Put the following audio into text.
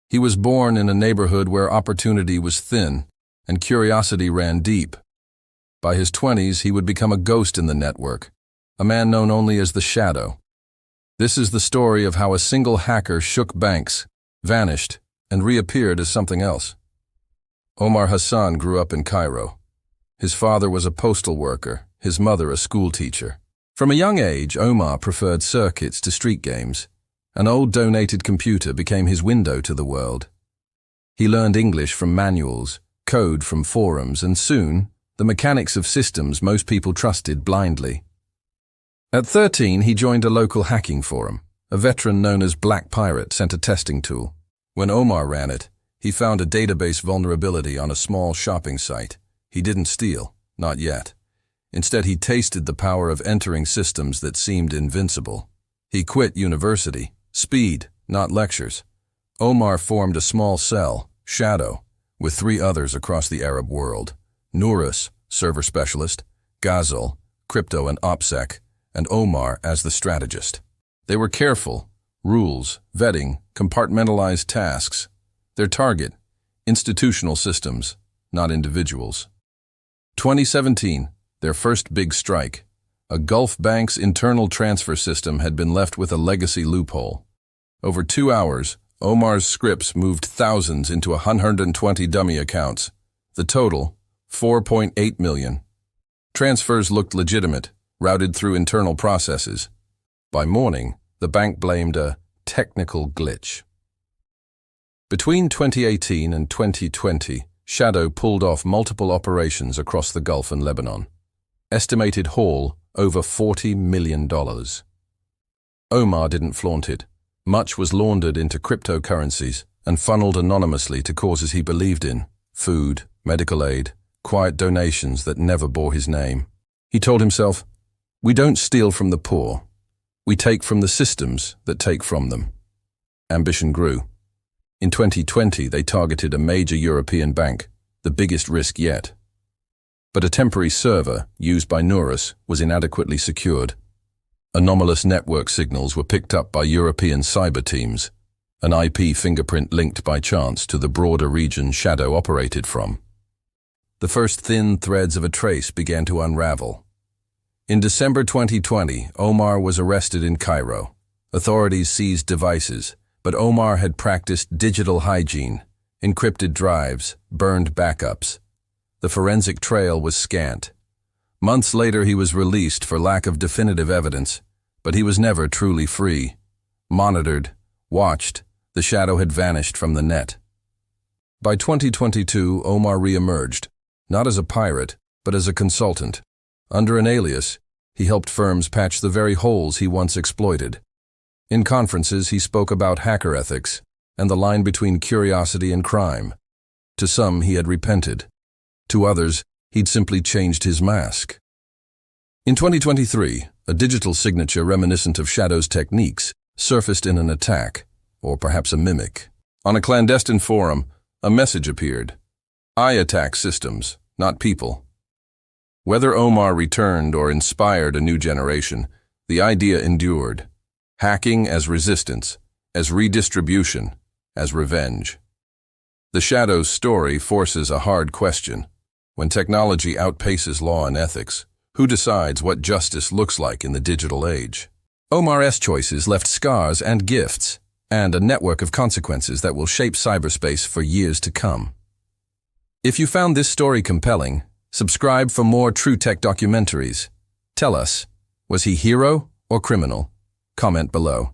He was born in a neighborhood where opportunity was thin and curiosity ran deep. By his 20s, he would become a ghost in the network, a man known only as the Shadow. This is the story of how a single hacker shook banks, vanished, and reappeared as something else. Omar Hassan grew up in Cairo. His father was a postal worker, his mother a schoolteacher. From a young age, Omar preferred circuits to street games. An old donated computer became his window to the world. He learned English from manuals, code from forums, and soon, the mechanics of systems most people trusted blindly. At 13, he joined a local hacking forum. A veteran known as Black Pirate sent a testing tool. When Omar ran it, he found a database vulnerability on a small shopping site. He didn't steal, not yet. Instead, he tasted the power of entering systems that seemed invincible. He quit university. Speed, not lectures. Omar formed a small cell, Shadow, with 3 others across the Arab world. Nourus, server specialist, Ghazal, crypto and OPSEC, and Omar as the strategist. They were careful, rules, vetting, compartmentalized tasks. Their target, institutional systems, not individuals. 2017, their first big strike. A Gulf bank's internal transfer system had been left with a legacy loophole. Over 2 hours, Omar's scripts moved thousands into 120 dummy accounts. The total, 4.8 million. Transfers looked legitimate, routed through internal processes. By morning, the bank blamed a technical glitch. Between 2018 and 2020, Shadow pulled off multiple operations across the Gulf and Lebanon. Estimated haul, over $40 million. Omar didn't flaunt it. Much was laundered into cryptocurrencies and funneled anonymously to causes he believed in: food, medical aid, quiet donations that never bore his name. He told himself, "We don't steal from the poor. We take from the systems that take from them." Ambition grew. In 2020, they targeted a major European bank, the biggest risk yet. But a temporary server, used by Nourus, was inadequately secured. Anomalous network signals were picked up by European cyber teams, an IP fingerprint linked by chance to the broader region Shadow operated from. The first thin threads of a trace began to unravel. In December 2020, Omar was arrested in Cairo. Authorities seized devices, but Omar had practiced digital hygiene, encrypted drives, burned backups. The forensic trail was scant. Months later, he was released for lack of definitive evidence, but he was never truly free. Monitored, watched, the Shadow had vanished from the net. By 2022, Omar re-emerged, not as a pirate, but as a consultant. Under an alias, he helped firms patch the very holes he once exploited. In conferences, he spoke about hacker ethics and the line between curiosity and crime. To some, he had repented. To others, he'd simply changed his mask. In 2023, a digital signature reminiscent of Shadow's techniques surfaced in an attack, or perhaps a mimic. On a clandestine forum, a message appeared: "I attack systems, not people." Whether Omar returned or inspired a new generation, the idea endured. Hacking as resistance, as redistribution, as revenge. The Shadow's story forces a hard question. When technology outpaces law and ethics, who decides what justice looks like in the digital age? Omar's choices left scars and gifts, and a network of consequences that will shape cyberspace for years to come. If you found this story compelling, subscribe for more true tech documentaries. Tell us, was he hero or criminal? Comment below.